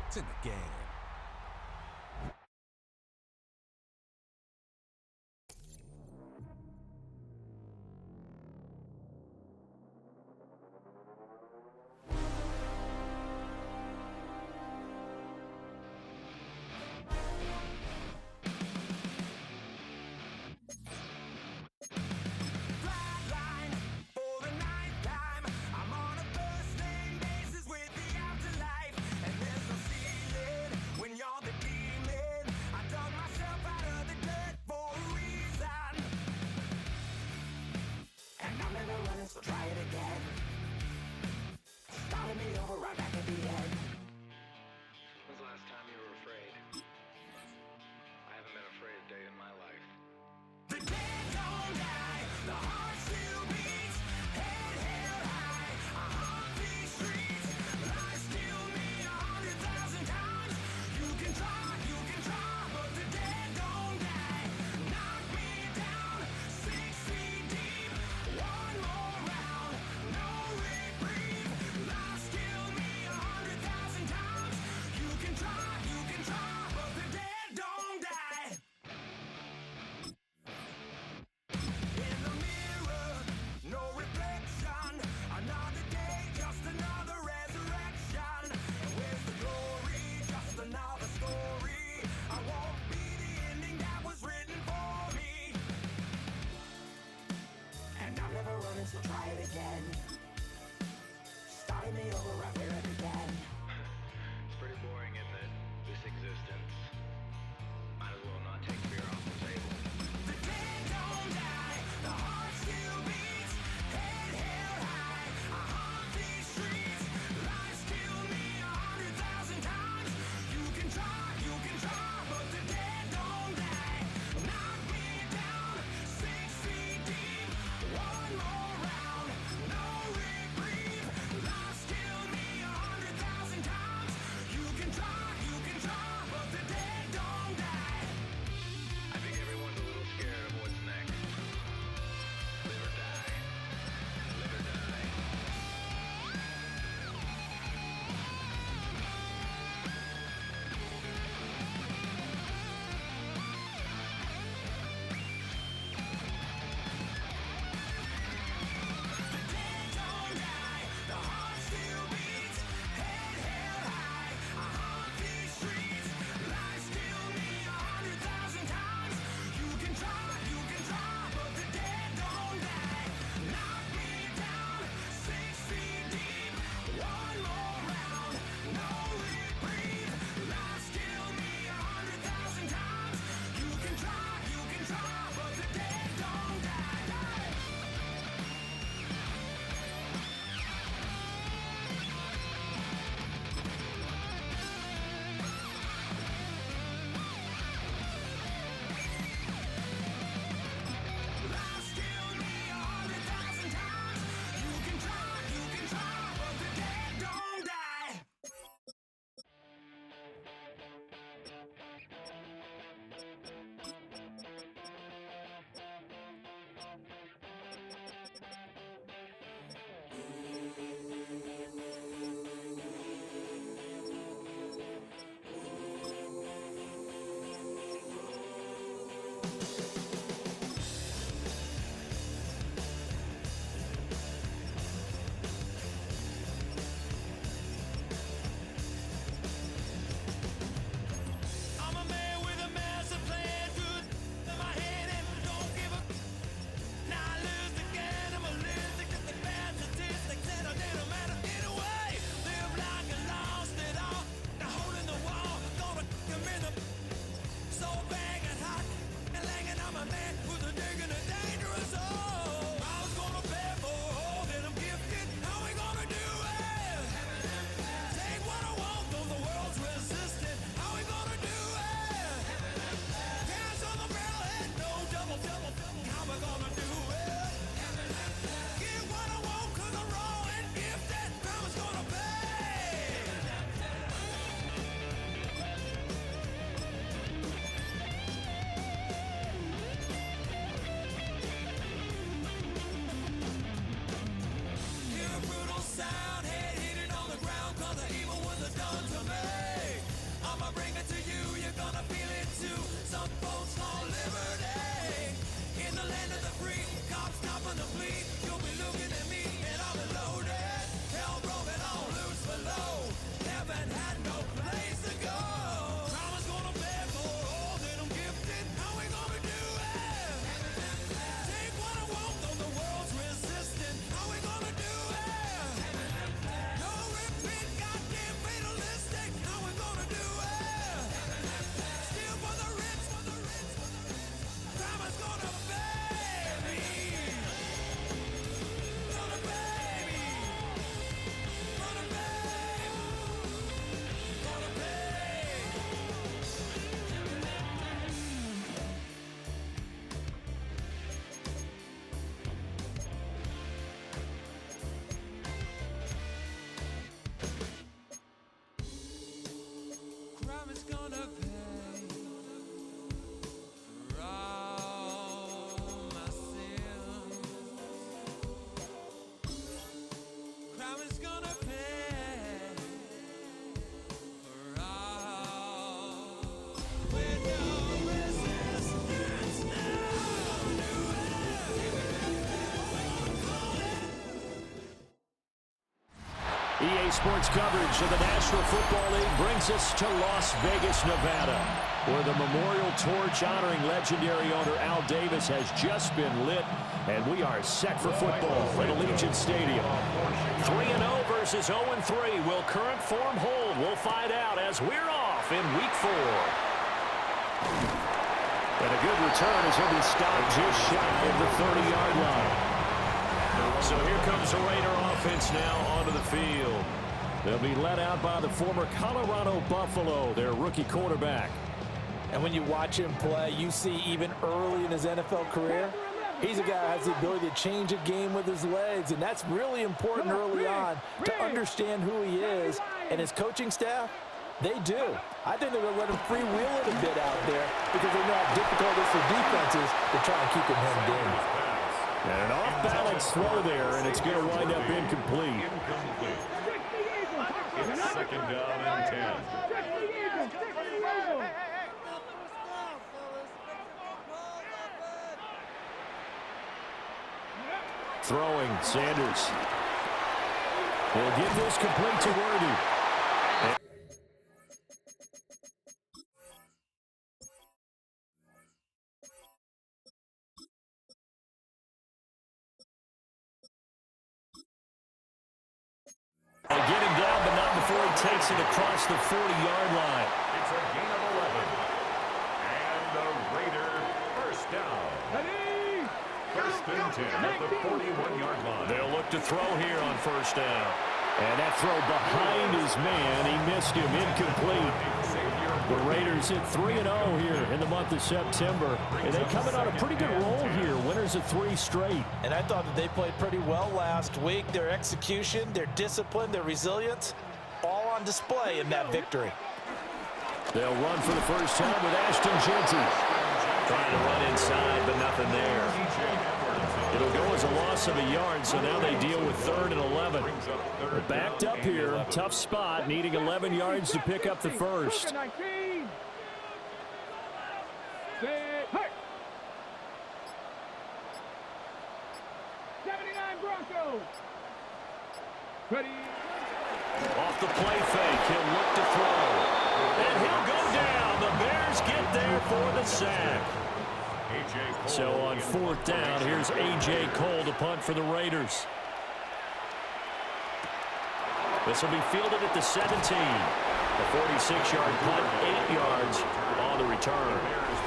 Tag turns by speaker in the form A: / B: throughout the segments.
A: It's in the game.
B: So try it again. Starting me over right back at the end.
C: When's the last time you were afraid? I haven't been afraid a day in my life.
B: The dead don't die, the heart still beats, head held high, I haunt these streets, lies kill me 100,000 times. You can try, but the dead don't die. Knock me down 6 feet deep, one more round, no reprieve. Lies kill me 100,000 times. You can try, but the dead don't die. In the mirror, no reflection. Another day, just another resurrection. And where's the glory? Just another story. I won't be the ending that was written for me. And I'm never running, so try it again. Starting me over right where it began.
C: It's pretty boring, isn't it? This existence. Might as well not take fear off the table.
B: The dead don't die, the heart still beats, head held high, I haunt these streets, lies kill me 100,000 times. You can try, but the dead don't die. Knock me down 6 feet deep, one more round, no reprieve. Lies kill me 100,000 times. You can try, but the
A: EA Sports coverage of the National Football League brings us to Las Vegas, Nevada, where the memorial torch honoring legendary owner Al Davis has just been lit, and we are set for football at Allegiant Stadium. 3-0 versus 0-3. Will current form hold? We'll find out as we're off in Week 4. And a good return as he'll be stopped just shy of the 30-yard line. So here comes the Raider offense now onto the field. They'll be led out by the former Colorado Buffalo, their rookie quarterback.
D: And when you watch him play, you see even early in his NFL career, he's a guy who has the ability to change a game with his legs, and that's really important early on to understand who he is. And his coaching staff, they do. I think they're going to let him freewheel it a bit out there because they know how difficult it is for defenses to try and keep him hemmed in.
A: And an off-balance throw there, and it's going to wind up incomplete.
E: It's 2nd down and 10.
A: Throwing, Sanders. He'll get this complete to Worthy. They get him down, but not before he takes it across the 40-yard line.
E: It's a gain of 11. And the Raider first down. 1st and 10 at the 41-yard line.
A: They'll look to throw here on 1st down. And that throw behind his man, he missed him, incomplete. The Raiders hit 3-0 here in the month of September. And they coming on a pretty good roll here, winners of 3 straight.
D: And I thought that they played pretty well last week. Their execution, their discipline, their resilience, all on display in that victory.
A: They'll run for the first time with Ashton Jeanty. Trying to run inside, but nothing there. It'll go as a loss of a yard, so now they deal with 3rd and 11. They're backed up here, tough spot, needing 11 yards to pick up the first.
B: 79 Broncos. Ready.
A: Off the play fake, he'll look to throw. And he'll go down. The Bears get there for the sack. So on 4th down, here's A.J. Cole to punt for the Raiders. This will be fielded at the 17. A 46-yard punt, 8 yards on the return.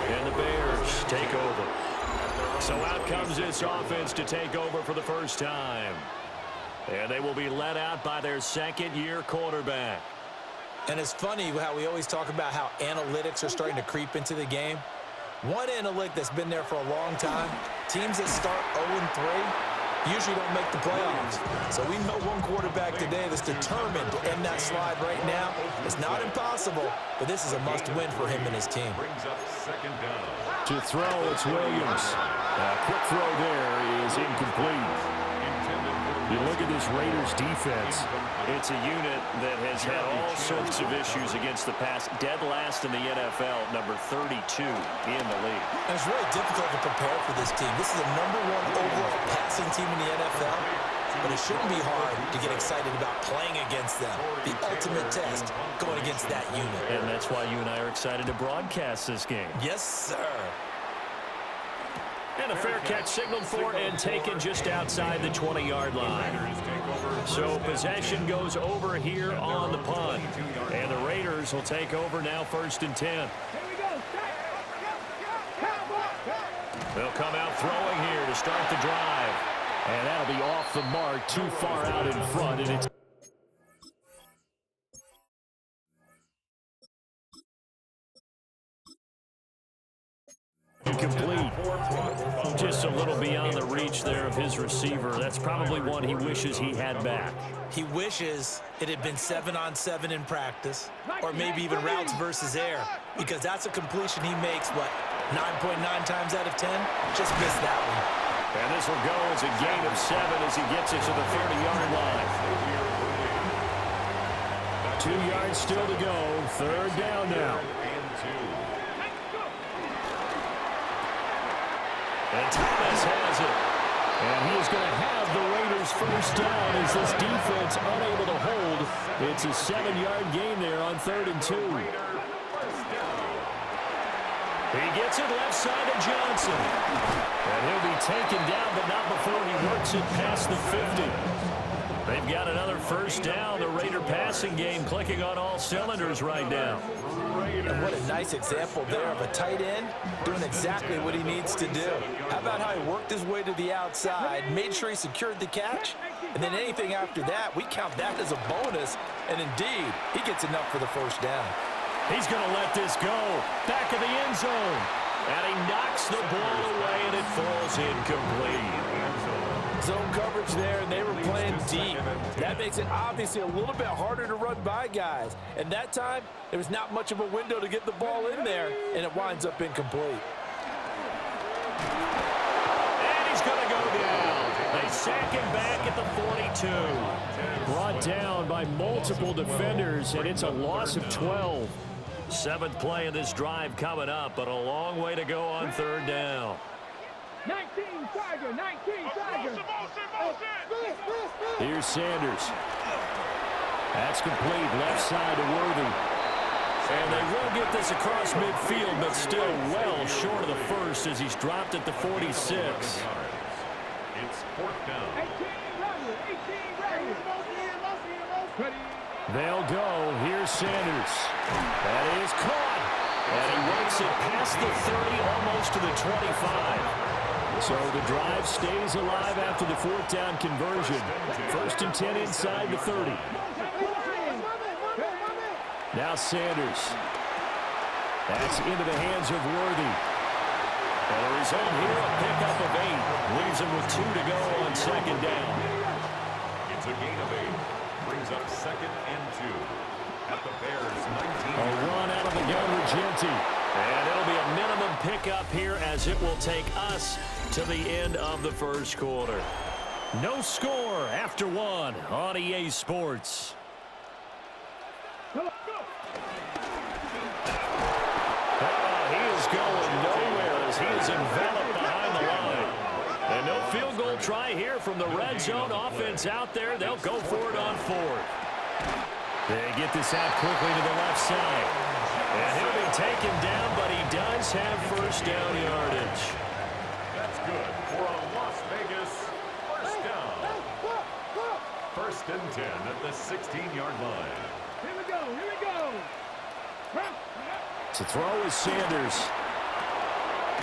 A: And the Bears take over. So out comes this offense to take over for the first time. And they will be led out by their 2nd-year quarterback.
D: And it's funny how we always talk about how analytics are starting to creep into the game. One analytic that's been there for a long time, teams that start 0-3 usually don't make the playoffs. So we know one quarterback today that's determined to end that slide right now. It's not impossible, but this is a must-win for him and his team.
A: To throw, it's Williams. A quick throw there is incomplete. You look at this Raiders defense. It's a unit that has had all sorts of issues against the pass. Dead last in the NFL, number 32 in the league.
D: And it's really difficult to prepare for this team. This is the #1 overall passing team in the NFL, but it shouldn't be hard to get excited about playing against them. The ultimate test going against that unit.
A: And that's why you and I are excited to broadcast this game.
D: Yes, sir.
A: And a fair catch signaled for and taken just outside the 20-yard line. So possession goes over here on the punt. And the Raiders will take over now 1st and 10. They'll come out throwing here to start the drive. And that'll be off the mark, too far out in front. And it's incomplete. Just a little beyond the reach there of his receiver. That's probably one he wishes he had back.
D: He wishes it had been 7-on-7 in practice, or maybe even routes versus air, because that's a completion he makes, what, 9.9 times out of 10? Just missed that one.
A: And this will go as a gain of 7 as he gets it to the 30-yard line. 2 yards still to go. 3rd down now. And Thomas has it. And he is going to have the Raiders his first down as this defense unable to hold. It's a 7-yard gain there on 3rd and 2. He gets it left side to Johnson. And he'll be taken down, but not before he works it past the 50. They've got another first down. The Raider passing game clicking on all cylinders right now.
D: And what a nice example there of a tight end doing exactly what he needs to do. How about how he worked his way to the outside, made sure he secured the catch, and then anything after that, we count that as a bonus. And indeed, he gets enough for the first down.
A: He's going to let this go. Back of the end zone. And he knocks the ball away, and it falls incomplete.
D: Zone coverage there, and they were playing deep. That makes it obviously a little bit harder to run by guys. And that time, there was not much of a window to get the ball in there, and it winds up incomplete.
A: And he's going to go down. They sack him back at the 42. Brought down by multiple defenders, and it's a loss of 12. 7th play of this drive coming up, but a long way to go on 3rd down.
B: 19 Tiger, 19 Tiger.
A: Here's Sanders. That's complete, left side to Worthy. And they will get this across midfield, but still well short of the first as he's dropped at the 46.
E: It's 4th down.
B: 18
A: They'll go. Here's Sanders. That is caught. And he works it past the 30, almost to the 25. So the drive stays alive after the 4th down conversion. 1st and 10 inside the 30. Now Sanders. That's into the hands of Worthy. And he's home here, a pickup of 8. Leaves him with 2 to go on 2nd down.
E: It's a gain of 8. Brings up 2nd and 2. At the Bears' 19.
A: A run out of the gun with Genty. And it'll be a minimum pickup here as it will take us to the end of the first quarter. No score after 1 on EA Sports. He is going nowhere as he is enveloped behind the line. And no field goal try here from the red zone. Offense out there. They'll go for it on 4th. They get this out quickly to the left side. And he'll be taken down, but he does have first down yardage.
E: That's good for a Las Vegas first down. 1st and 10 at the 16-yard line.
B: Here we go.
A: To throw is Sanders.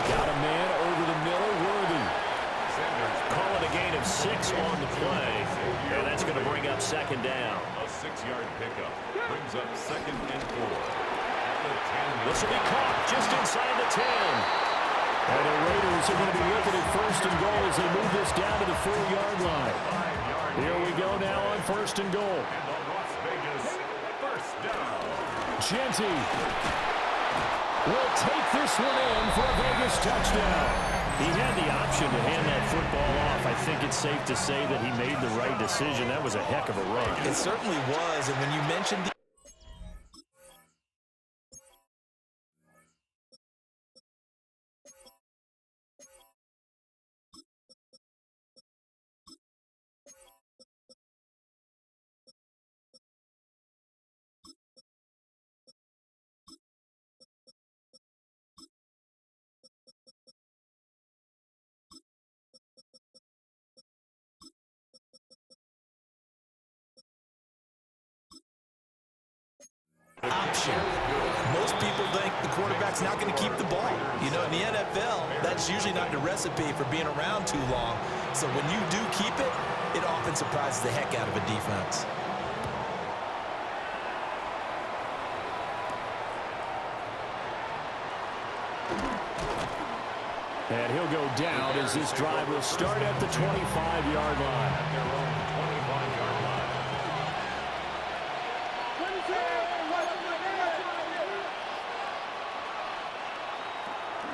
A: Got a man over the middle, Worthy.
E: Sanders
A: Call it a gain of 6 on the play. And that's going to bring up 2nd down.
E: a 6-yard pickup. Brings up 2nd and 4. At the 10.
A: This will be caught just inside the 10. And the Raiders are going to be looking at 1st and goal as they move this down to the 4-yard line. Here we go now on 1st and goal.
E: And the Las Vegas first down.
A: Genty will take this one in for a Vegas touchdown. He had the option to hand that football off. I think it's safe to say that he made the right decision. That was a heck of a run.
D: It certainly was, and when you mentioned the option. Most people think the quarterback's not going to keep the ball. You know, in the NFL, that's usually not the recipe for being around too long. So when you do keep it, it often surprises the heck out of a defense.
A: And he'll go down as this drive will start at the 25-yard line.
E: At their own 25-yard line.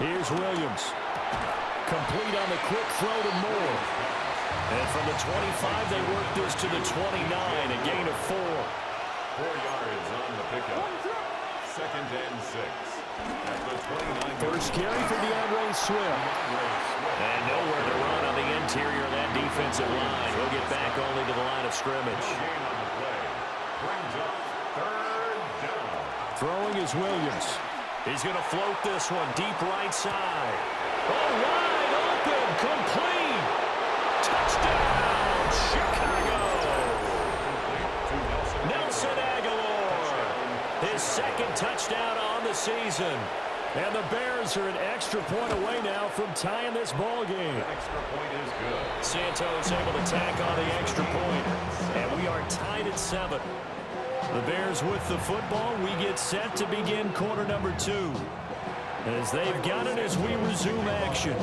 A: Here's Williams. Complete on the quick throw to Moore. And from the 25, they work this to the 29, a gain of 4.
E: 4 yards on the pickup. 2nd and 6.
A: First carry for DeAndre Swift. And nowhere to run on the interior of that defensive line. He'll get back only to the line of scrimmage. Throwing is Williams. He's going to float this one deep right side. Oh, wide open, complete. Touchdown, Chicago. Nelson Aguilar, his second touchdown on the season. And the Bears are an extra point away now from tying this ball game.
E: Extra point is good.
A: Santos able to tack on the extra point. And we are tied at 7. The Bears with the football. We get set to begin quarter number 2. As they've got it as we resume action.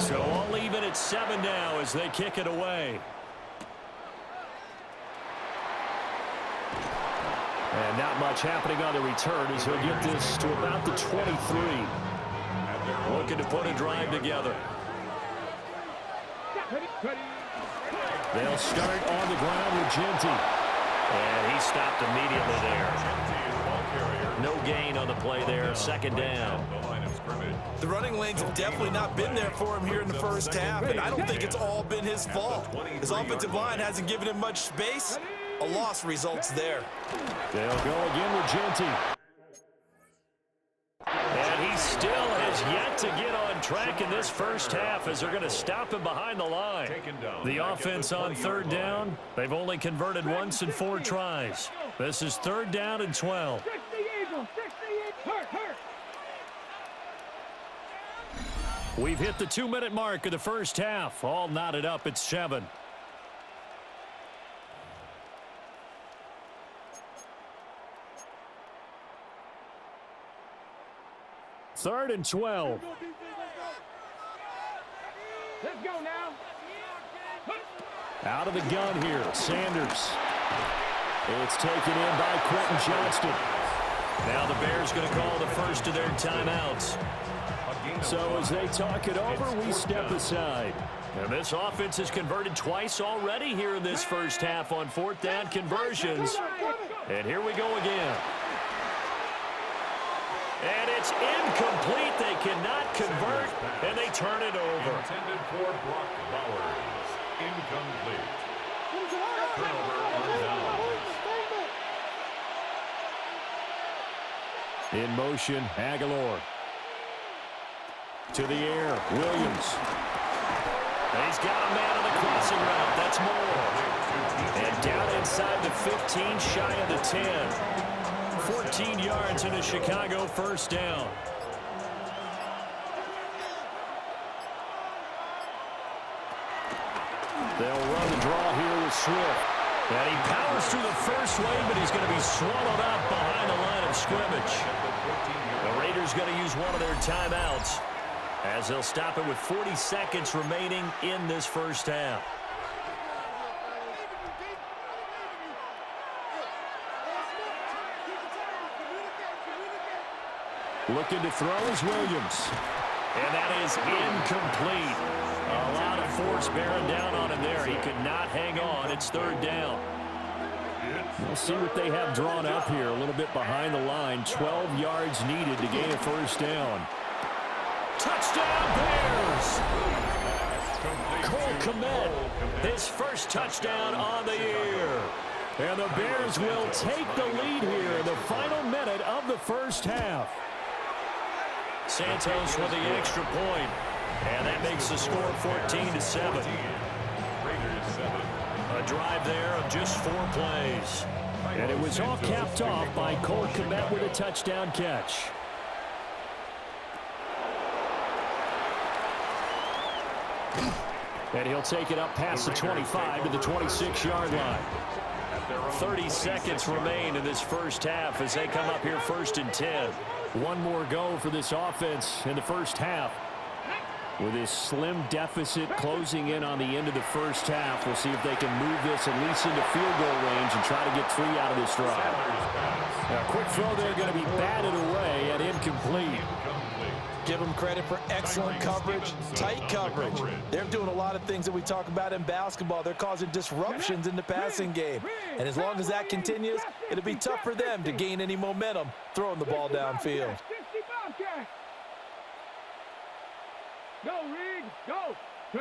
A: So all even at 7 now as they kick it away. And not much happening on the return as he'll get this to about the 23. Looking to put a drive together. They'll start on the ground with Genty. And he stopped immediately there. No gain on the play there. Second down.
D: The running lanes have definitely not been there for him here in the first half, and I don't think it's all been his fault. His offensive line hasn't given him much space. A loss results there.
A: They'll go again with Genty. And he still has yet to get on track in this first half as they're going to stop him behind the line. The offense on third down, they've only converted once in 4 tries. This is third down and 12. We've hit the 2-minute mark of the first half. All knotted up at 7. Third and 12.
B: Let's go now.
A: Out of the gun here, Sanders. It's taken in by Quentin Johnston. Now the Bears going to call the first of their timeouts. So as they talk it over, we step aside. And this offense has converted twice already here in this first half on 4th down conversions. And here we go again. And it's incomplete. They cannot convert, and they turn it over.
E: Intended for Brock Bowers. Incomplete. Turnover on down.
A: In motion, Aguilar. To the air, Williams. He's got a man on the crossing route. That's more. And down inside the 15, shy of the 10. 14 yards in a Chicago first down. They'll run the draw here with Swift. And he powers through the first wave, but he's going to be swallowed up behind the line of scrimmage. The Raiders going to use one of their timeouts as they'll stop it with 40 seconds remaining in this first half. Looking to throw is Williams. And that is incomplete. A lot of force bearing down on him there. He could not hang on. It's third down. We'll see what they have drawn up here. A little bit behind the line. 12 yards needed to gain a first down. Touchdown Bears! Cole Kmet, his first touchdown on the year. And the Bears will take the lead here in the final minute of the first half. Santos with the extra point, and that makes the score 14-7. A drive there of just 4 plays. And it was all capped off by Cole Kmet with a touchdown catch. And he'll take it up past the 25 to the 26-yard line. 30 seconds remain in this first half as they come up here first and 10. One more go for this offense in the first half. With this slim deficit closing in on the end of the first half, we'll see if they can move this at least into field goal range and try to get 3 out of this drive. Now, a quick throw there going to be batted away and incomplete.
D: Give them credit for excellent coverage, tight coverage. They're doing a lot of things that we talk about in basketball. They're causing disruptions in the passing game. And as long as that continues, it'll be tough for them to gain any momentum throwing the ball downfield.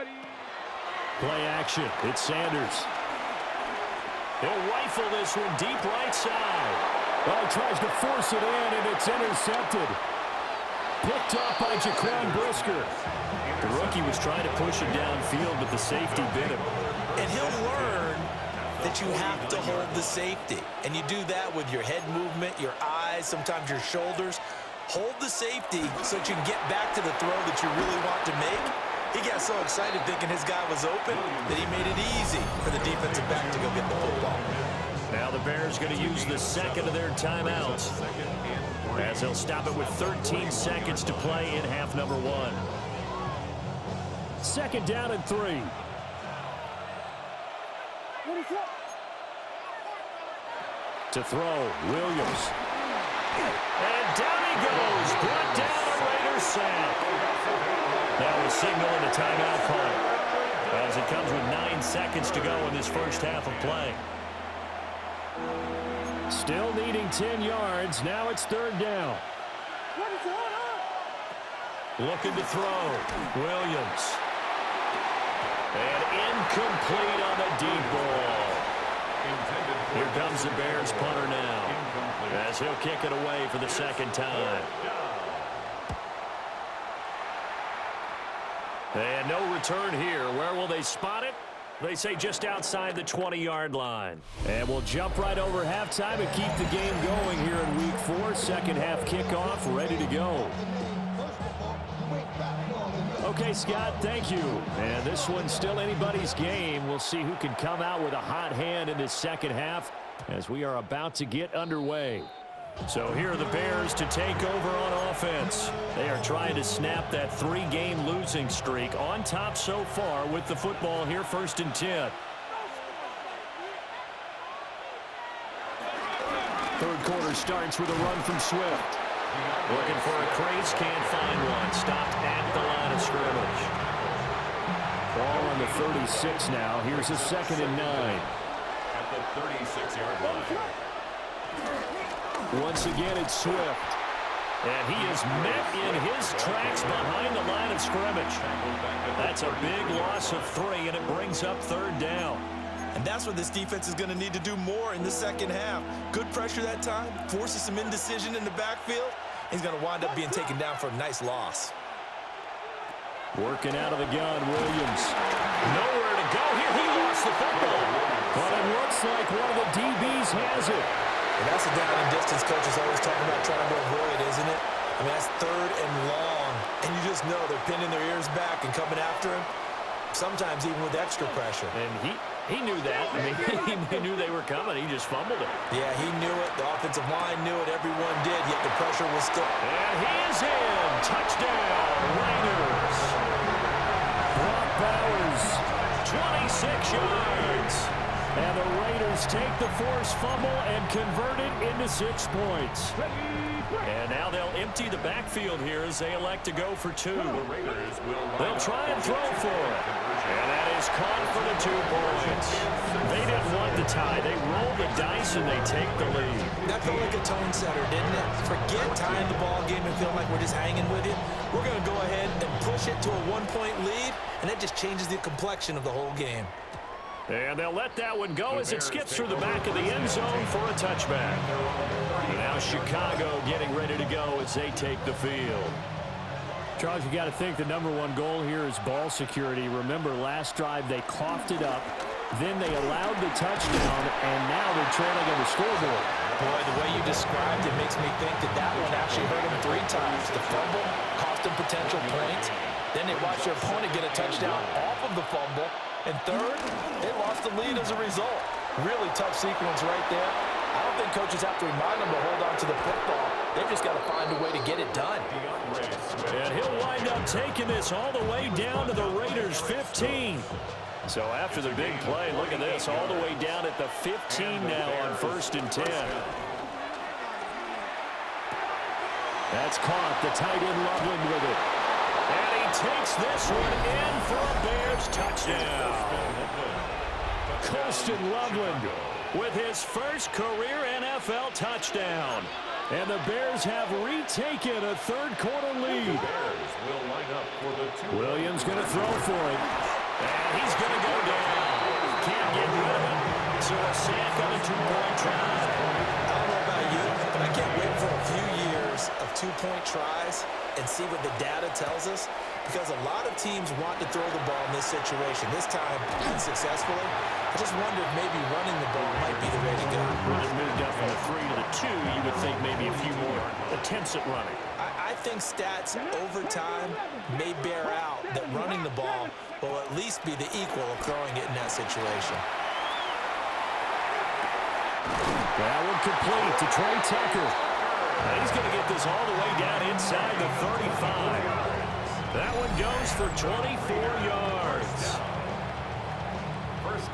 A: Play action. It's Sanders. He'll rifle this one deep right side. Well, he tries to force it in, and it's intercepted. Picked up by Jaquan Brisker. The rookie was trying to push him downfield, but the safety bit him.
D: And he'll learn that you have to hold the safety. And you do that with your head movement, your eyes, sometimes your shoulders. Hold the safety so that you can get back to the throw that you really want to make. He got so excited thinking his guy was open that he made it easy for the defensive back to go get the football.
A: Now the Bears going to use the second of their timeouts, as they'll stop it with 13 seconds to play in half number 1. Second down and 3. To throw, Williams. And down he goes. Brought down a Raiders sack. Now we're signaling a timeout call, as it comes with 9 seconds to go in this first half of play. Still needing 10 yards. Now it's third down. Looking to throw. Williams. And incomplete on the deep ball. Here comes the Bears punter now, as he'll kick it away for the second time. And no return here. Where will they spot it? They say just outside the 20-yard line. And we'll jump right over halftime and keep the game going here in Week 4. Second half kickoff, ready to go. Okay, Scott, thank you. And this one's still anybody's game. We'll see who can come out with a hot hand in this second half as we are about to get underway. So here are the Bears to take over on offense. They are trying to snap that 3-game losing streak, on top so far with the football here, 1st and 10. Third quarter starts with a run from Swift. Looking for a crease, can't find one. Stopped at the line of scrimmage. Ball on the 36 now. Here's a 2nd and 9.
E: At the 36-yard line.
A: Once again, it's Swift. And he is met in his tracks behind the line of scrimmage. That's a big loss of 3, and it brings up third down.
D: And that's what this defense is going to need to do more in the second half. Good pressure that time, forces some indecision in the backfield. He's going to wind up being taken down for a nice loss.
A: Working out of the gun, Williams. Nowhere to go here. He lost the football. But it looks like one of the DBs has it.
D: And that's a down and distance coach is always talking about trying to avoid, isn't it? I mean, that's 3rd and long. And you just know they're pinning their ears back and coming after him, sometimes even with extra pressure.
A: And he knew that. I mean, he knew they were coming. He just fumbled it.
D: Yeah, he knew it. The offensive line knew it. Everyone did, yet the pressure was still.
A: And he is in. Touchdown, Raiders. Brock Bowers, 26 yards. And the Raiders take the forced fumble and convert it into 6 points. And now they'll empty the backfield here as they elect to go for 2. They'll try and throw for it. And that is caught for the 2 points. They didn't want the tie. They roll the dice and they take the lead.
D: That felt like a tone setter, didn't it? Forget tying the ball game and feeling like we're just hanging with it. We're going to go ahead and push it to a 1-point lead, and that just changes the complexion of the whole game.
A: And they'll let that one go as it skips through the back of the end zone for a touchback. Now Chicago getting ready to go as they take the field. Charles, you got to think the number 1 goal here is ball security. Remember, last drive they coughed it up, then they allowed the touchdown, and now they're trailing on the scoreboard.
D: Boy, the way you described it makes me think that one actually hurt them 3 times. The fumble cost them potential points. Then they watched their opponent get a touchdown off of the fumble. And third, they lost the lead as a result. Really tough sequence right there. I don't think coaches have to remind them to hold on to the football. They've just got to find a way to get it done.
A: And he'll wind up taking this all the way down to the Raiders' 15. So after the big play, look at this, all the way down at the 15 now on 1st and 10. That's caught, the tight end Loveland with it. And he takes this one in for a Bears touchdown. Colston Loveland with his first career NFL touchdown. And the Bears have retaken a 3rd quarter lead.
E: Bears will line up for the 2.
A: Williams going to throw for it. And he's going to go down. Can't get rid of it. So a sack on a two-point try.
D: I don't know about you, but I can't wait for a few years of two-point tries and see what the data tells us, because a lot of teams want to throw the ball in this situation. This time, unsuccessfully. I just wonder if maybe running the ball might be the way to go.
A: When it moved up from the 3 to the 2, you would think maybe a few more attempts at running.
D: I think stats over time may bear out that running the ball will at least be the equal of throwing it in that situation.
A: That one complete to Trey Tucker. He's going to get this all the way down inside the 35. That one goes for 24 yards.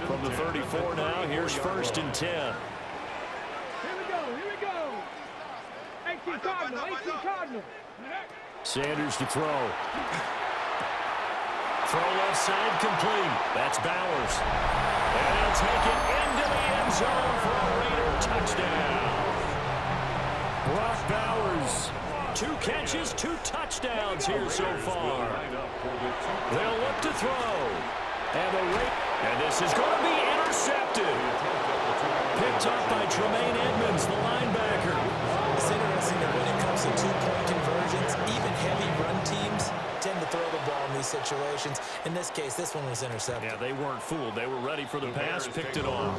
A: From the 34 now, here's 1st and 10.
F: Here we go. 18 Cardinal.
A: Sanders to throw. Throw left side complete. That's Bowers. And he'll take it into the end zone for a Raider touchdown. Brock Bowers, 2 catches, 2 touchdowns here so far. They'll look to throw. And this is going to be intercepted. Picked up by Tremaine Edmonds, the linebacker.
D: It's interesting that when it comes to two-point conversions, even heavy run teams tend to throw the ball in these situations. In this case, this one was intercepted.
A: Yeah, they weren't fooled. They were ready for the pass, picked it off.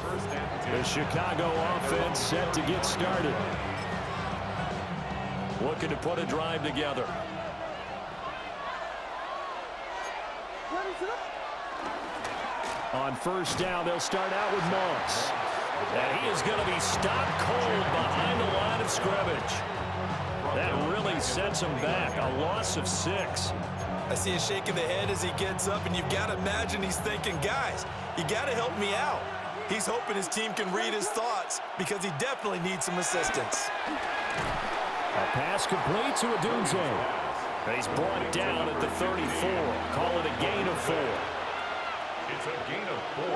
A: The Chicago offense set to get started. Looking to put a drive together. On 1st down, they'll start out with Moss. And he is going to be stopped cold behind the line of scrimmage. That really sets him back. A loss of 6.
D: I see a shake of the head as he gets up, and you've got to imagine he's thinking, guys, you got to help me out. He's hoping his team can read his thoughts because he definitely needs some assistance.
A: A pass complete to Odunze. He's brought down at the 34. Call it a gain of 4.
E: It's a gain of 4.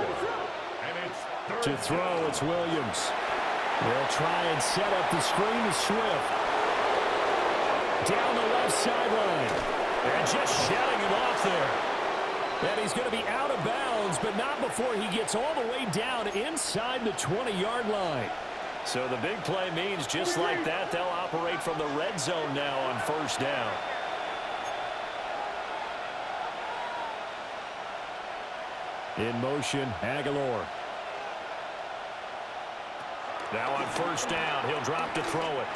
E: And it's
A: To throw, it's Williams. They'll try and set up the screen to Swift. Down the left sideline. And just shutting him off there. And he's going to be out of bounds, but not before he gets all the way down inside the 20-yard line. So the big play means just like that, they'll operate from the red zone now on 1st down. In motion, Aguilar. Now on 1st down, he'll drop to throw it.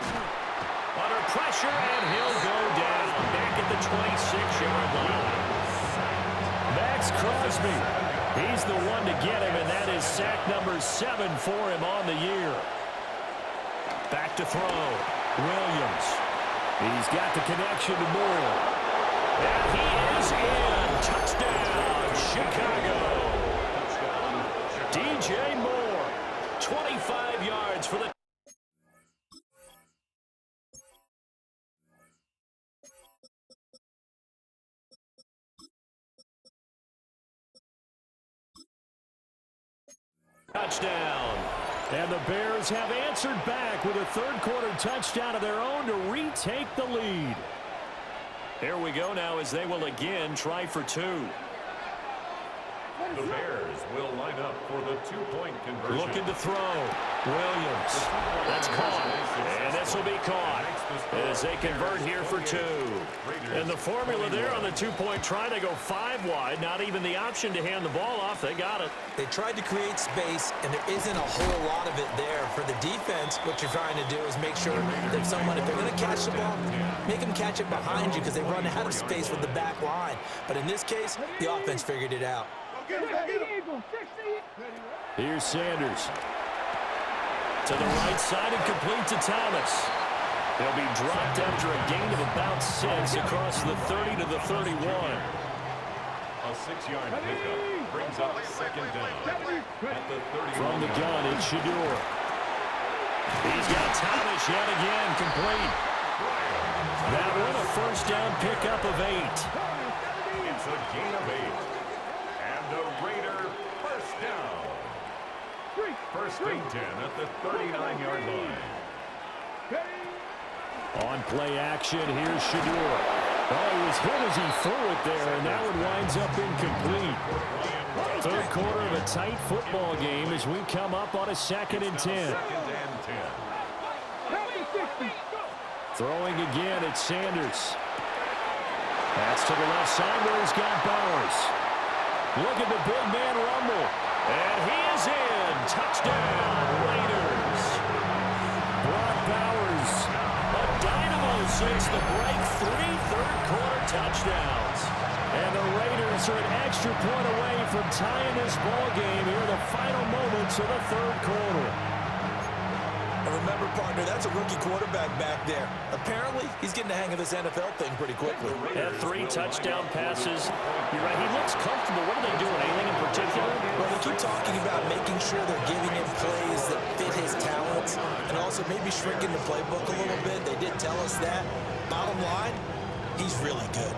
A: Under pressure, and he'll go down back at the 26-yard line. Max Crosby, he's the one to get him, and that is sack number 7 for him on the year. Back to throw, Williams. He's got the connection to Moore. And he is in. Touchdown, Chicago. DJ Moore, 25 yards for the... touchdown. And the Bears have answered back with a third-quarter touchdown of their own to retake the lead. Here we go now as they will again try for 2.
E: The Bears will line up for the 2-point conversion.
A: Looking to throw. Williams. That's caught. And this will be caught as they convert here for 2. And the formula there on the 2-point try, they go 5 wide. Not even the option to hand the ball off. They got it.
D: They tried to create space, and there isn't a whole lot of it there. For the defense, what you're trying to do is make sure that someone, if they're going to catch the ball, make them catch it behind you because they run out of space with the back line. But in this case, the offense figured it out.
A: Here's Sanders. To the right side and complete to Thomas. He'll be dropped after a gain of about 6 across the 30 to the 31.
E: A 6-yard pickup brings up 2nd down at the 31.
A: From the gun, it's Shador. He's got Thomas yet again complete. That one a 1st down pickup of 8.
E: It's a gain of 8. And the Raider 1st down. 1st and 10 at the 39-yard line.
A: On play action, here's Shador. Oh, he was hit as he threw it there, and that one winds up incomplete. Third quarter of a tight football game as we come up on a 2nd and 10. Throwing again, it's Sanders. That's to the left side where he's got Bowers. Look at the big man rumble. And he is in. Touchdown, Raiders. Brock Bowers, a dynamo since the break. 3 third-quarter touchdowns. And the Raiders are an extra point away from tying this ball game here in the final moments of the third quarter.
D: And remember, partner, that's a rookie quarterback back there. Apparently, he's getting the hang of this NFL thing pretty quickly.
A: Yeah, 3 touchdown passes. You're right, he looks comfortable. What are they doing? Anything in particular?
D: Well, they keep talking about making sure they're giving him plays that fit his talents and also maybe shrinking the playbook a little bit. They did tell us that. Bottom line, he's really good.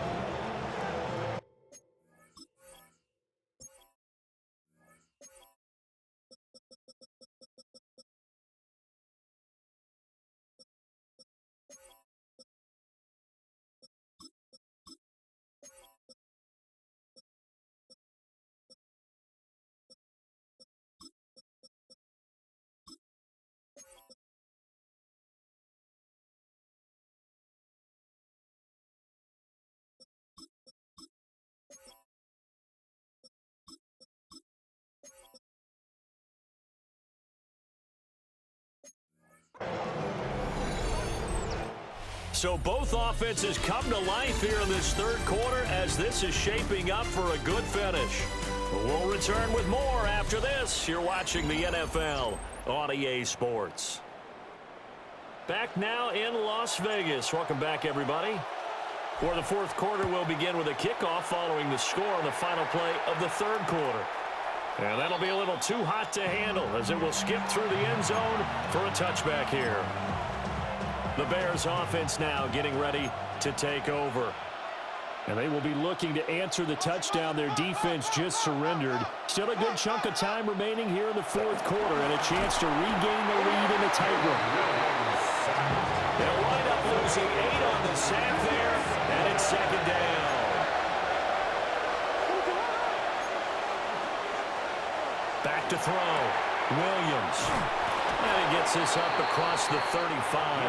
A: So both offenses come to life here in this third quarter as this is shaping up for a good finish. We'll return with more after this. You're watching the NFL on EA Sports. Back now in Las Vegas. Welcome back, everybody. For the fourth quarter, we'll begin with a kickoff following the score on the final play of the third quarter. And that'll be a little too hot to handle as it will skip through the end zone for a touchback here. The Bears offense now getting ready to take over. And they will be looking to answer the touchdown their defense just surrendered. Still a good chunk of time remaining here in the fourth quarter and a chance to regain the lead in a tight one. They'll wind up losing 8 on the sack there, and it's 2nd down. Back to throw. Williams. And he gets this up across the 35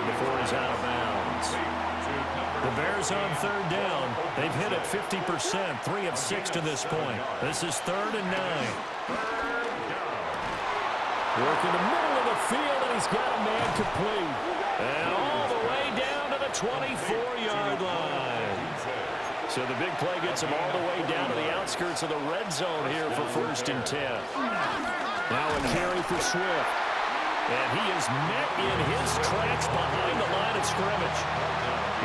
A: before he's out of bounds. The Bears on 3rd down. They've hit it 50%, 3 of 6 to this point. This is 3rd and 9. Working the middle of the field, and he's got a man complete. And all the way down to the 24-yard line. So the big play gets him all the way down to the outskirts of the red zone here for 1st and 10. Now a carry for Swift. And he is met in his tracks behind the line of scrimmage.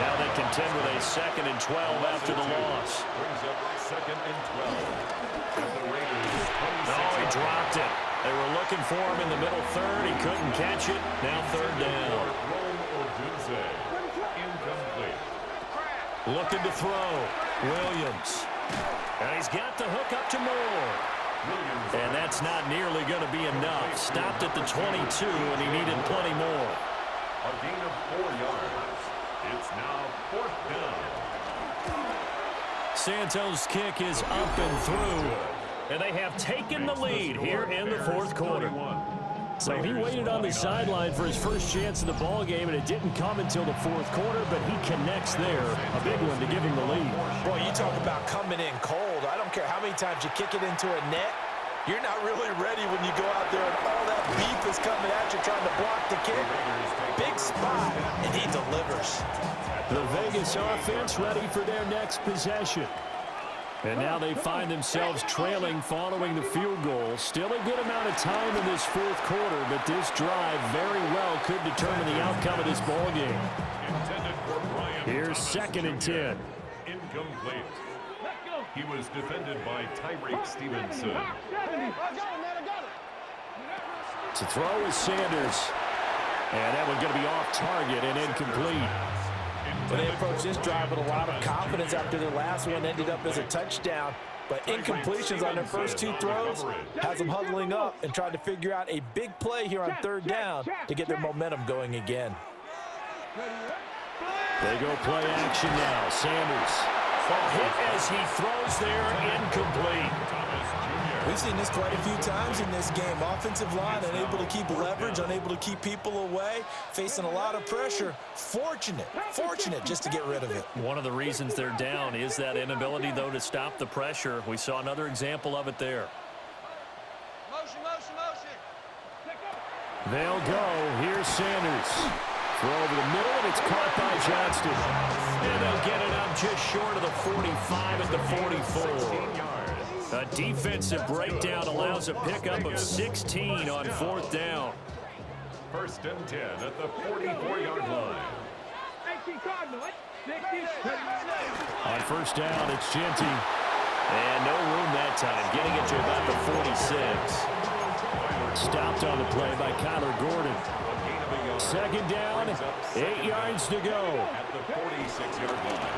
A: Now they contend with a 2nd and 12 after the loss.
E: Brings up 2nd and 12. And the Raiders.
A: Oh, he dropped it. They were looking for him in the middle third. He couldn't catch it. Now 3rd down.
E: Incomplete.
A: Looking to throw. Williams. And he's got the hook up to Moore. And that's not nearly going to be enough. Stopped at the 22, and he needed plenty more.
E: A gain of 4 yards. It's now 4th down.
A: Santos' kick is up and through. And they have taken the lead here in the fourth quarter. So he waited on the sideline for his first chance in the ball game, and it didn't come until the fourth quarter, but he connects there. A big one to give him the lead.
D: Boy, you talk about coming in cold. I don't care how many times you kick it into a net. You're not really ready when you go out there and all that beef is coming at you trying to block the kick. Big spot, and he delivers.
A: The Vegas offense ready for their next possession. And now they find themselves trailing following the field goal. Still a good amount of time in this fourth quarter, but this drive very well could determine the outcome of this ball game. Here's 2nd and 10.
E: Incomplete. He was defended by Tyreek Stevenson.
A: To throw is Sanders. And that one's going to be off target and incomplete.
D: Well, they approached this drive with a lot of confidence after their last one ended up as a touchdown. But incompletions on their first 2 throws has them huddling up and trying to figure out a big play here on 3rd down to get their momentum going again.
A: They go play action now. Sanders. A hit as he throws there, incomplete.
D: We've seen this quite a few times in this game. Offensive line unable to keep leverage, unable to keep people away, facing a lot of pressure. Fortunate just to get rid of it.
A: One of the reasons they're down is that inability, though, to stop the pressure. We saw another example of it there.
B: Motion, motion, motion.
A: They'll go. Here's Sanders. Throw over the middle, and it's caught by Johnston. And they'll get it up just short of the 45 at the 44. A defensive breakdown allows a pickup of 16 on 4th down.
E: 1st and 10 at the 44-yard line.
F: 18 Cardinal. 60.
A: On 1st down, it's Genty. And no room that time, getting it to about the 46. Stopped on the play by Kyler Gordon. 2nd down, 8 yards to go.
E: At the 46-yard line.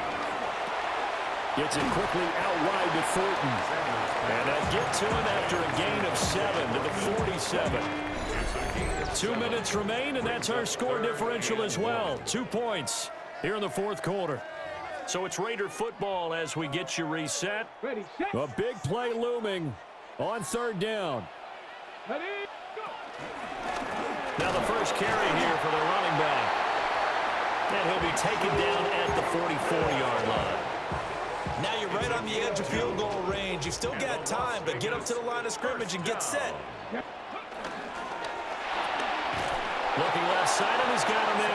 A: Gets it quickly out wide to Thornton. And they'll get to him after a gain of 7 to the 47. 2 minutes remain, and that's our score differential as well. 2 points here in the 4th quarter. So it's Raider football as we get you reset.
F: Ready, set.
A: A big play looming on 3rd down.
F: Ready, go.
A: Now the first carry here for the running back. And he'll be taken down at the 44-yard line.
D: Now you're right on the edge of field goal range. You've still got time, but get up to the line of scrimmage and get set.
A: Looking left side, and he's got him in.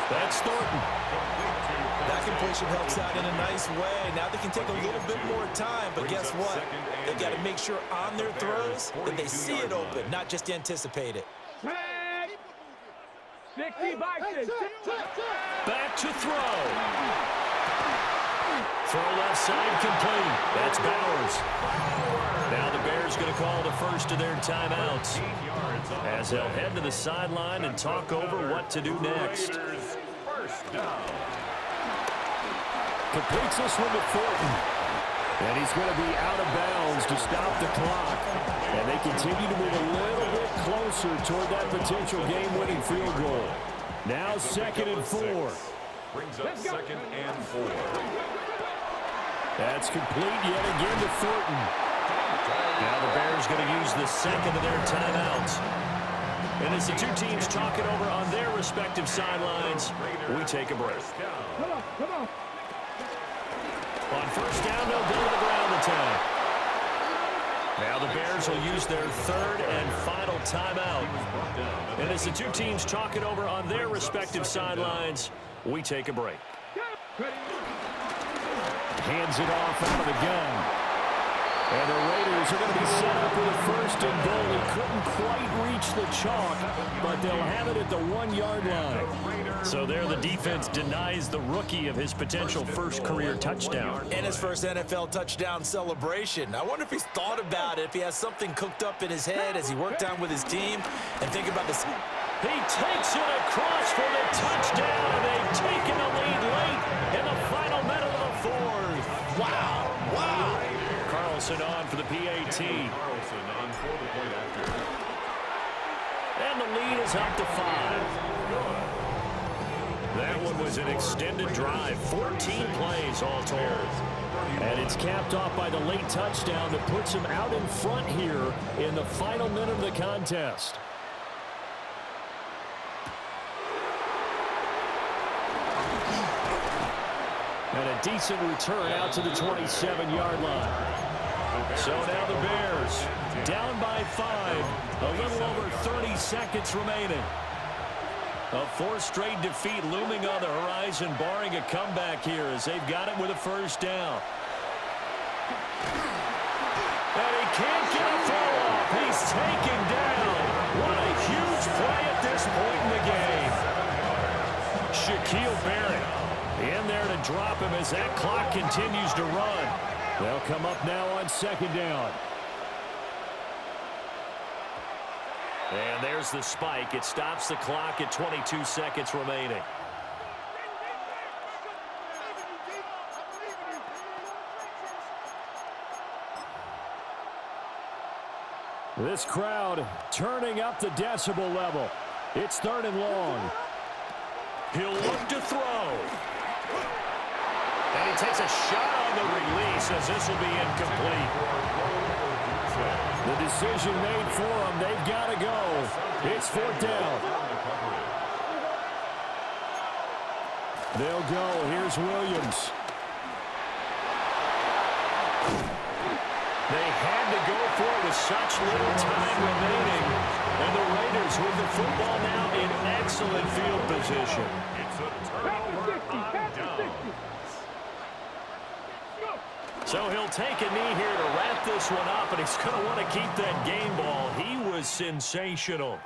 A: That's Thornton.
D: That completion helps out in a nice way. Now they can take a little bit more time, but guess what? They got to make sure on their throws that they see it open, not just anticipate it.
F: Set. 60 Vikings.
A: Back to throw. Throw left side complete. That's Bowers. Now the Bears going to call the first of their timeouts as they'll head to the sideline and talk over what to do next. Completes this one to Thornton. And he's going to be out of bounds to stop the clock. And they continue to move a little bit closer toward that potential game-winning field goal. Now 2nd and 4.
E: Brings up 2nd and 4.
A: That's complete yet again to Thornton. Now the Bears going to use the 2nd of their timeouts. And as the two teams talk it over on their respective sidelines, we take a break.
F: Come on, come on.
A: On 1st down, they'll go to the ground attack. Now the Bears will use their 3rd and final timeout. And as the two teams talk it over on their respective sidelines, we take a break. Hands it off out of the gun. And the Raiders are going to be set up with a 1st and goal. He couldn't quite reach the chalk, but they'll have it at the 1-yard line. So there the defense denies the rookie of his potential first career touchdown.
D: And his first NFL touchdown celebration. I wonder if he's thought about it, if he has something cooked up in his head as he worked on with his team. And think about this.
A: He takes it across for the touchdown, and they've taken the lead late in the final minute of the 4th.
D: Wow, wow.
A: Carlson on for the PAT.
E: Carlson on for the point after.
A: And the lead is up to 5. That one was an extended drive, 14 plays all told. And it's capped off by the late touchdown that puts him out in front here in the final minute of the contest. And a decent return out to the 27-yard line. So now the Bears down by 5, a little over 30 seconds remaining. A 4th straight defeat looming on the horizon, barring a comeback here as they've got it with a 1st down. And he can't get a throw off. He's taken down. What a huge play at this point in the game. Shaquille Barrett in there to drop him as that clock continues to run. They'll come up now on 2nd down. And there's the spike. It stops the clock at 22 seconds remaining. This crowd turning up the decibel level. It's 3rd and long. He'll look to throw. And he takes a shot on the release as this will be incomplete. The decision made for them. They've got to go. It's 4th down. They'll go. Here's Williams. They had to go for it with such little time remaining. And the Raiders with the football now in excellent field position.
E: It's a turnover on down.
A: So he'll take a knee here to wrap this one up, and he's going to want to keep that game ball. He was sensational.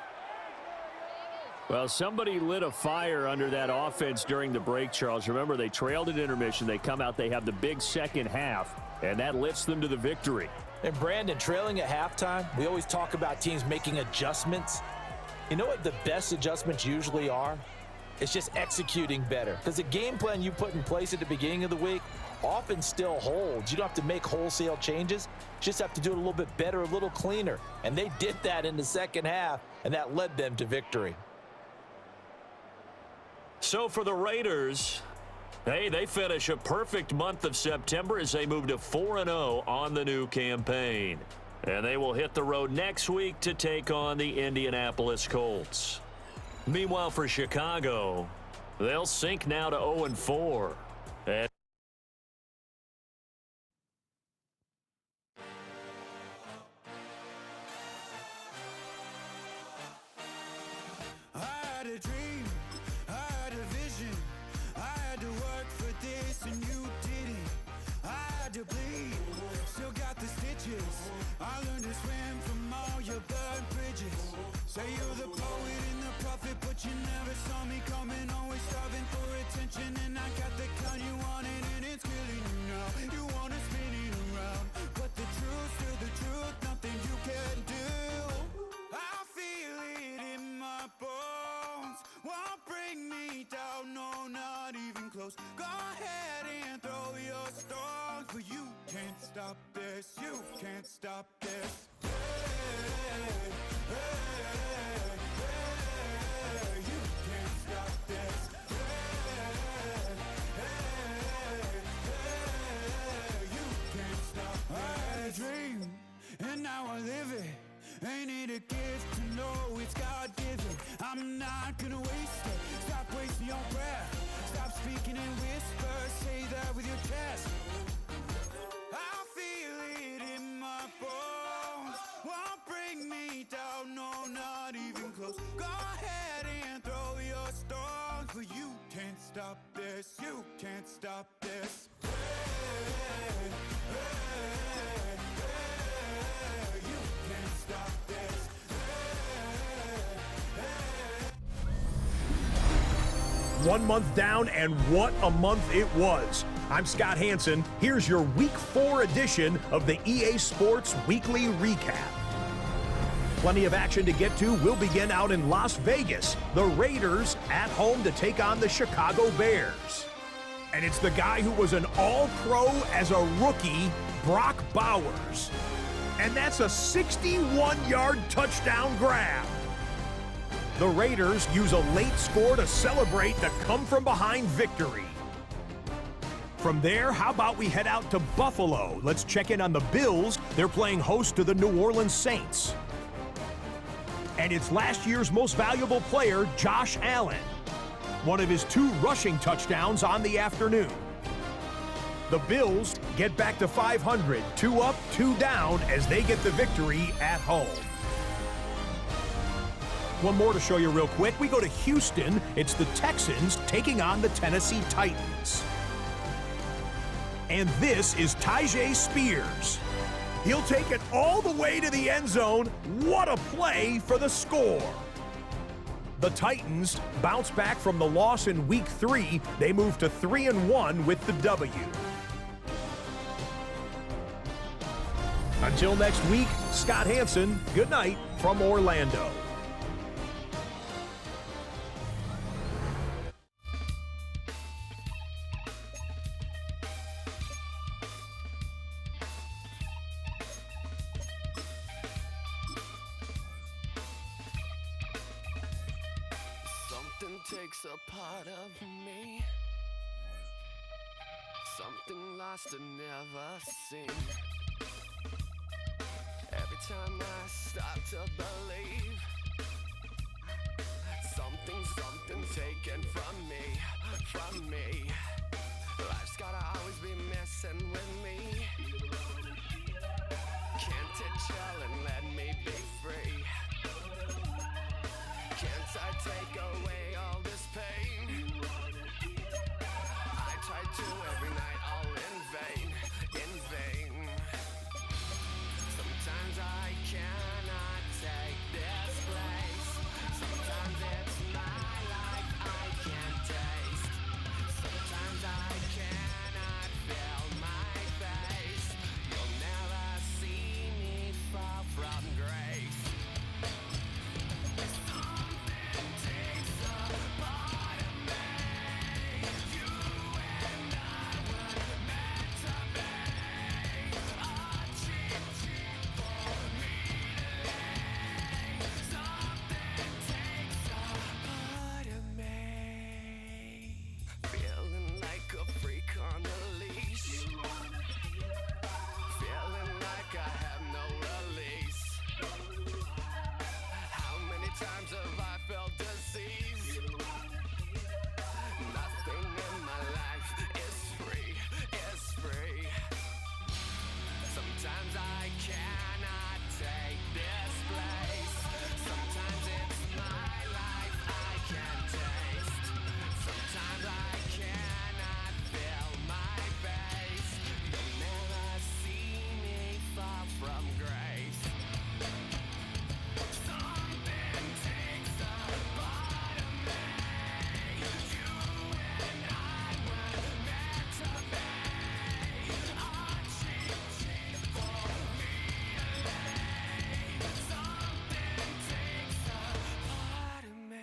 A: Well, somebody lit a fire under that offense during the break, Charles. Remember, they trailed at intermission. They come out, they have the big second half, and that lifts them to the victory.
D: And Brandon, trailing at halftime, we always talk about teams making adjustments. You know what the best adjustments usually are? It's just executing better. Because the game plan you put in place at the beginning of the week often still holds. You don't have to make wholesale changes. You just have to do it a little bit better, a little cleaner. And they did that in the second half, and that led them to victory.
A: So for the Raiders, hey, they finish a perfect month of September as they move to 4-0 on the new campaign. And they will hit the road next week to take on the Indianapolis Colts. Meanwhile, for Chicago, they'll sink now to 0-4. And
B: I had a dream, I had a vision, I had to work for this and you didn't. I had to bleed, still got the stitches. I learned to swim from all your burned bridges. Say you're the poet and the prophet, but you never saw me coming. Always starving for attention, and I got the kind you wanted, and it's killing you now. You wanna spin it around, but the truth's still the truth, nothing you can do. I feel it in my bones, won't bring me down, no, not even close. Go ahead and throw your stones, but you can't stop this, you can't stop this. You can't stop this. You can't stop this. I had a dream, and now I live it. Ain't it a gift to know it's God-given? I'm not gonna waste it. Stop wasting your breath. Stop speaking in whispers. Say that with your chest. I feel it in my bones. Won't bring me down, no, not even close. Go ahead and throw your stones, but you can't stop this. You can't stop this. You can't stop this.
G: 1 month down, and what a month it was. I'm Scott Hansen. Here's your Week 4 edition of the EA Sports Weekly Recap. Plenty of action to get to. We'll begin out in Las Vegas. The Raiders at home to take on the Chicago Bears. And it's the guy who was an All-Pro as a rookie, Brock Bowers. And that's a 61-yard touchdown grab. The Raiders use a late score to celebrate the come-from-behind victory. From there, how about we head out to Buffalo? Let's check in on the Bills. They're playing host to the New Orleans Saints. And it's last year's most valuable player, Josh Allen. One of his 2 rushing touchdowns on the afternoon. The Bills get back to 500, 2 up, 2 down as they get the victory at home. One more to show you real quick. We go to Houston. It's the Texans taking on the Tennessee Titans. And this is Tyjae Spears. He'll take it all the way to the end zone. What a play for the score. The Titans bounce back from the loss in Week 3. They move to 3-1 with the W. Until next week, Scott Hansen, good night from Orlando.
H: Something takes a part of me. Something lost and never seen. Every time I start to believe, something taken from me. Life's gotta always be messing with me. Can't it chill and let me be free? Can't I take away all this pain? I try to every night, all in vain. Sometimes I cannot take this place. Sometimes it's my life I can't taste. Sometimes I cannot feel my face. You'll never see me fall from grace. Something takes a part of me. You and I were meant to be. A cheat for me to lay. Something takes a part of me. Feeling like a freak on a leash. Feeling like I have no release. How many times have I felt disease? Nothing in my life is free. Sometimes I cannot take this place. Sometimes it's my life I can't taste. Sometimes I cannot feel my face. You'll never see me fall from grace. Something takes a part of me. You and I were meant to be. A cheat for me to lay. Something takes a part of me.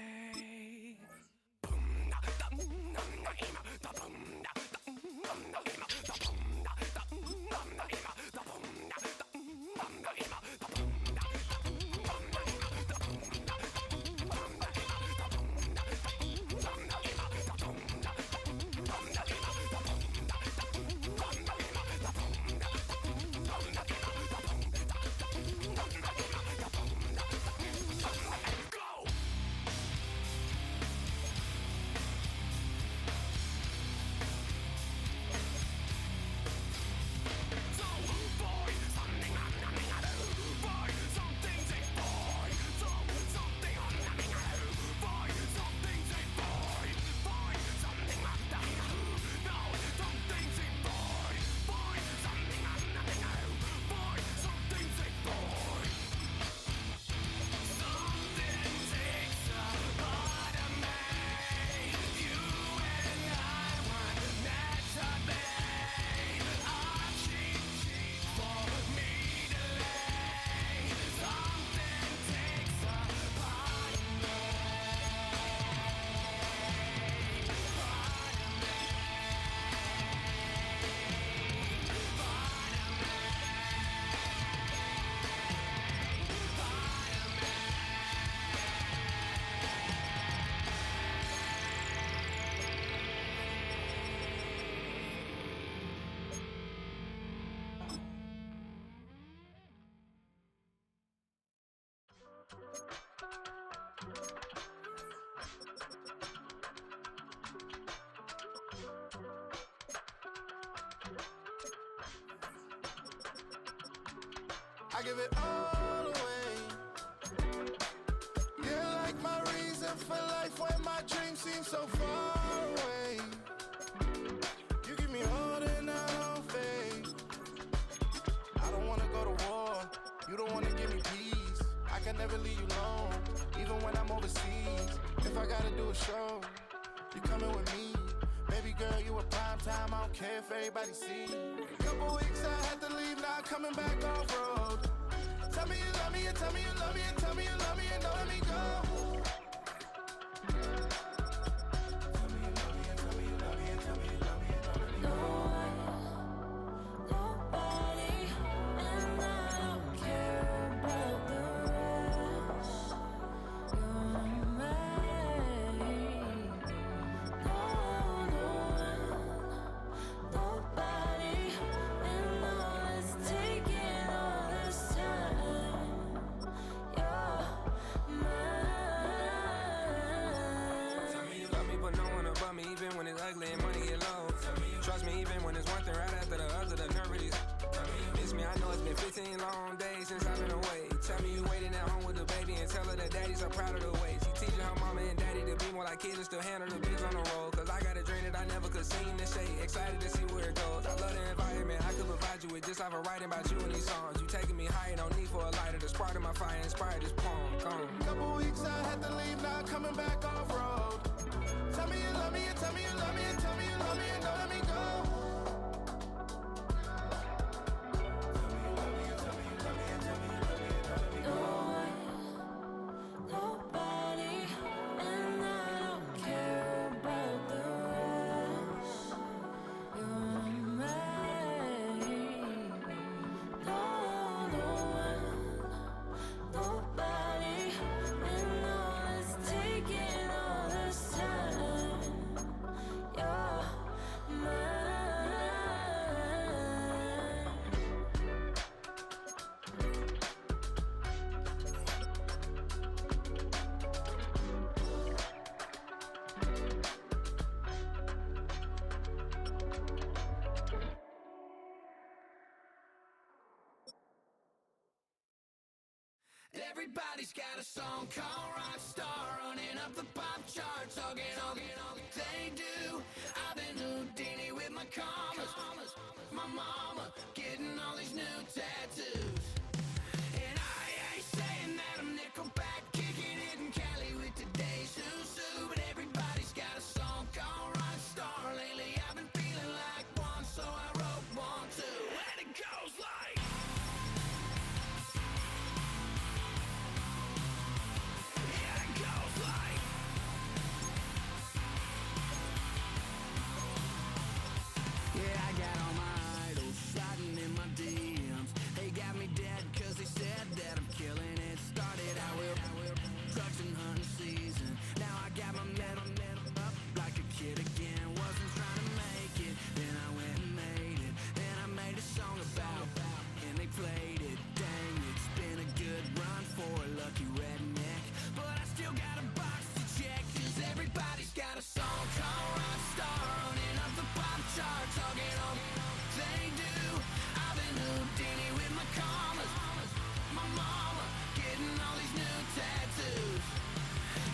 I: I give it all away. You're like my reason for life when my dreams seem so far away. You give me all and I don't fade. I don't wanna go to war. You don't wanna give me peace. I can never leave you alone, even when I'm overseas. If I gotta do a show, you coming with me. Baby girl, you a prime time. I don't care if everybody see. Couple weeks I had to leave, now coming back off road. Tell me you love me and tell me you love me and tell me you love me and don't let me go. Tell me you love me and tell me you love me and tell me you love me and don't let me go.
B: Nobody, and I don't care about the rest. You're mine.
H: it's ugly and money get low. Trust me, even when it's one thing right after the other, the nerve of these. Miss me, I know it's been 15 long days since I've been away. Tell me you waiting at home with the baby and tell her that daddy's so proud of the way. She teaching her mama and daddy to be more like kids and still handle the biz on the road. Cause I got a dream that I never could see in the shade. Excited to see where it goes. I love the environment. I could provide you with just off of writing about you in these songs. You taking me higher, no need for a lighter. The spark of my fire inspired this poem. Come.
I: Couple weeks I had to leave, now coming back off road. Tell me you love me and tell me you love me and tell me you love me and don't let me go.
B: Nobody, and I don't care about the rest. You're mine. No one, nobody, and all is taking all this time. You're mine.
H: Everybody's got a song called Rockstar, running up the pop charts, hugging. They do. I've been Houdini with my commas. My mama getting all these new tattoos. And I ain't saying that I'm Nickelback, kicking it in Cali with today's Susu. But everybody's got a song called Rockstar. Lately I've been feeling like one, so I wrote one too. And it goes like. Yeah, I got all my idols sliding in my DMs. They got me dead cause they said that I'm killing it. Started out with trucks and hunting season. Now I got my metal up like a kid again. Wasn't trying to make it, then I went and made it. Then I made a song about and they played it. Dang, it's been a good run for a lucky redneck. But I still got a box to check, cause everybody's got a song called Rockstar, running up the pop charts, hugging on. They do. I've been Houdini with my commas. My mama getting all these new tattoos.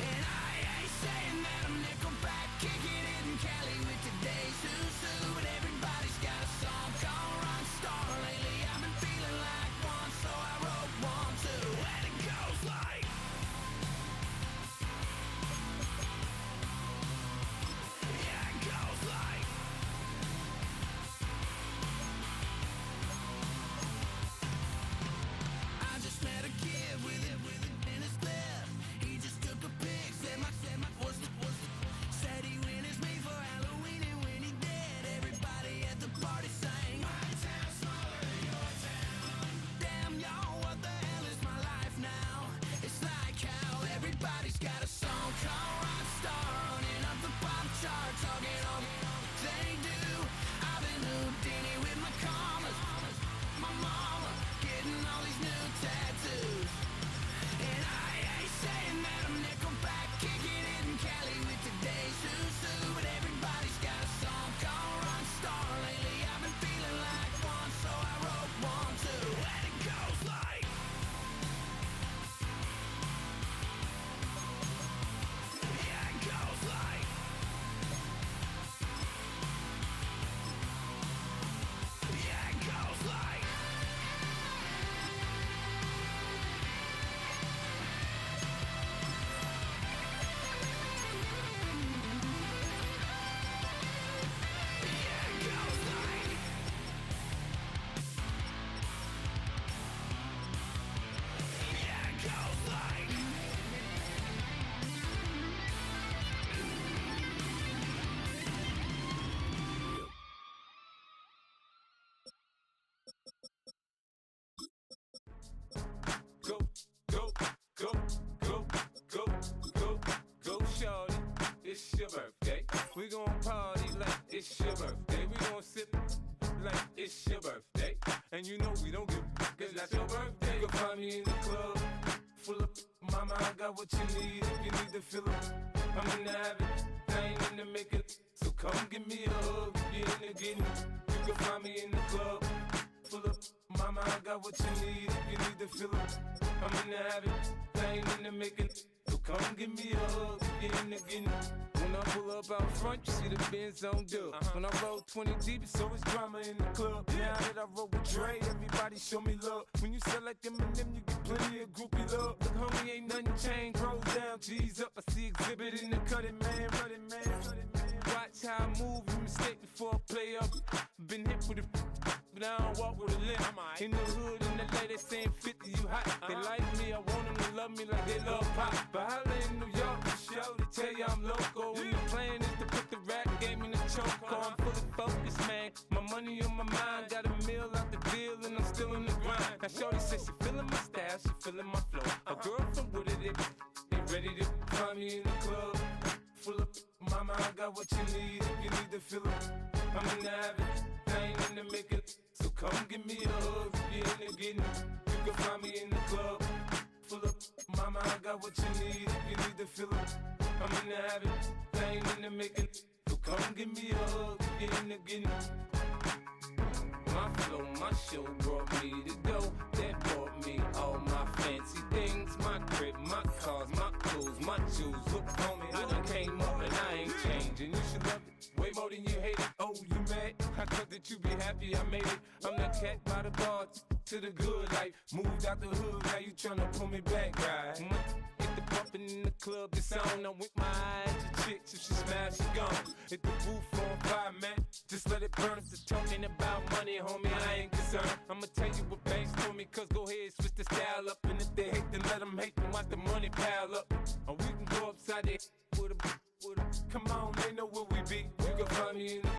H: And I ain't saying that I'm Nickelback, kicking it in Cali with today's Susu. But everybody's got a song called Rockstar. Lately I've been feeling like one, so I wrote one too. And it goes like. Yeah, it goes like. I just met a kid with it in his clip. He just took a pic, said my was the said he witnessed me for Halloween, and when he did, everybody at the party sang. My town smaller than your town. Damn y'all, what the hell is my life now? It's like how everybody's got a song called Rockstar, running up the pop charts, hugging on. They do. I've been Houdini with my commas. My mama getting all these new tattoos. And I ain't saying that I'm Nickelback, kicking it in Cali with today's Susu. But everybody's got a song called Rockstar. Lately I've been feeling like one, so I wrote one too. And it goes like. Yeah, it goes like. Yeah, it goes like. Yeah, it goes like. Yeah, it goes like.
J: Go, go, go, go, go, go, go, shorty. It's your birthday. We gon' party like it's your birthday. We gon' sip like it's your birthday. And you know we don't give cause that's your birthday. You can find me in the club, full of mama, I got what you need if you need to fill up. I'm in the habit, I ain't in the make it. So come give me a hug. If you're in the getting, you can find me in the club. Full up, mama, I got what you need. If you need to fill up, I'm in the having, I ain't in the making. So come give me a hug. If you're in the getting. When I pull up out front, you see the Benz on dub. When I roll 20 deep, it's always drama in the club. Now that I roll with Dre, everybody show me love. When you sell like Eminem, you get plenty of groupie love. Look, homie, ain't nothing changed. Roll down, G's up. I see exhibit in the cutting, man. Running, man. Watch how I move, you mistake before I play up. Been hit with a but I don't walk with a limp. In the hood, in the lady saying 50, you hot. They like me, I want them to love me like they love pop. But holla in New York, for show, they tell you I'm local. When the plan is to put the rap game in the choke. I'm fully focused, man. My money on my mind, got a meal out the deal, and I'm still in the grind. Now shorty says she feeling my style, she feeling my flow. A girl from Wooded, they ready to find me in the club. Full up, mama, I got what you need. If you need to fill up, I'm in the habit, I ain't in the making. So come give me a hug, if you're in the getting. You can find me in the club. Full up, mama, I got what you need. If you need to fill up, I'm in the habit, I ain't in the making. So come give me a hug, if you're in the getting. My flow, my show brought me to go. That brought me all my fancy things. My crib, my cars, my clothes, my shoes. Look, homie, I done came up and I ain't changing. You should love it way more than you hate it. Oh, you mad? I thought that you be happy I made it. I'm that cat by the bar to the good life. Moved out the hood, now you tryna pull me back, right? Hit the bumpin' in the club, it's on. I'm with my eyes to chicks. If she smash, she gone. Hit the roof on fire, man. Just let it burn. If they're talking about money, homie, I ain't concerned. I'ma tell you what banks told me, cause go ahead, switch the style up. And if they hate, then let them hate, then watch the money pile up. Or we can go upside their with a, come on, they know where we be. You can find me in the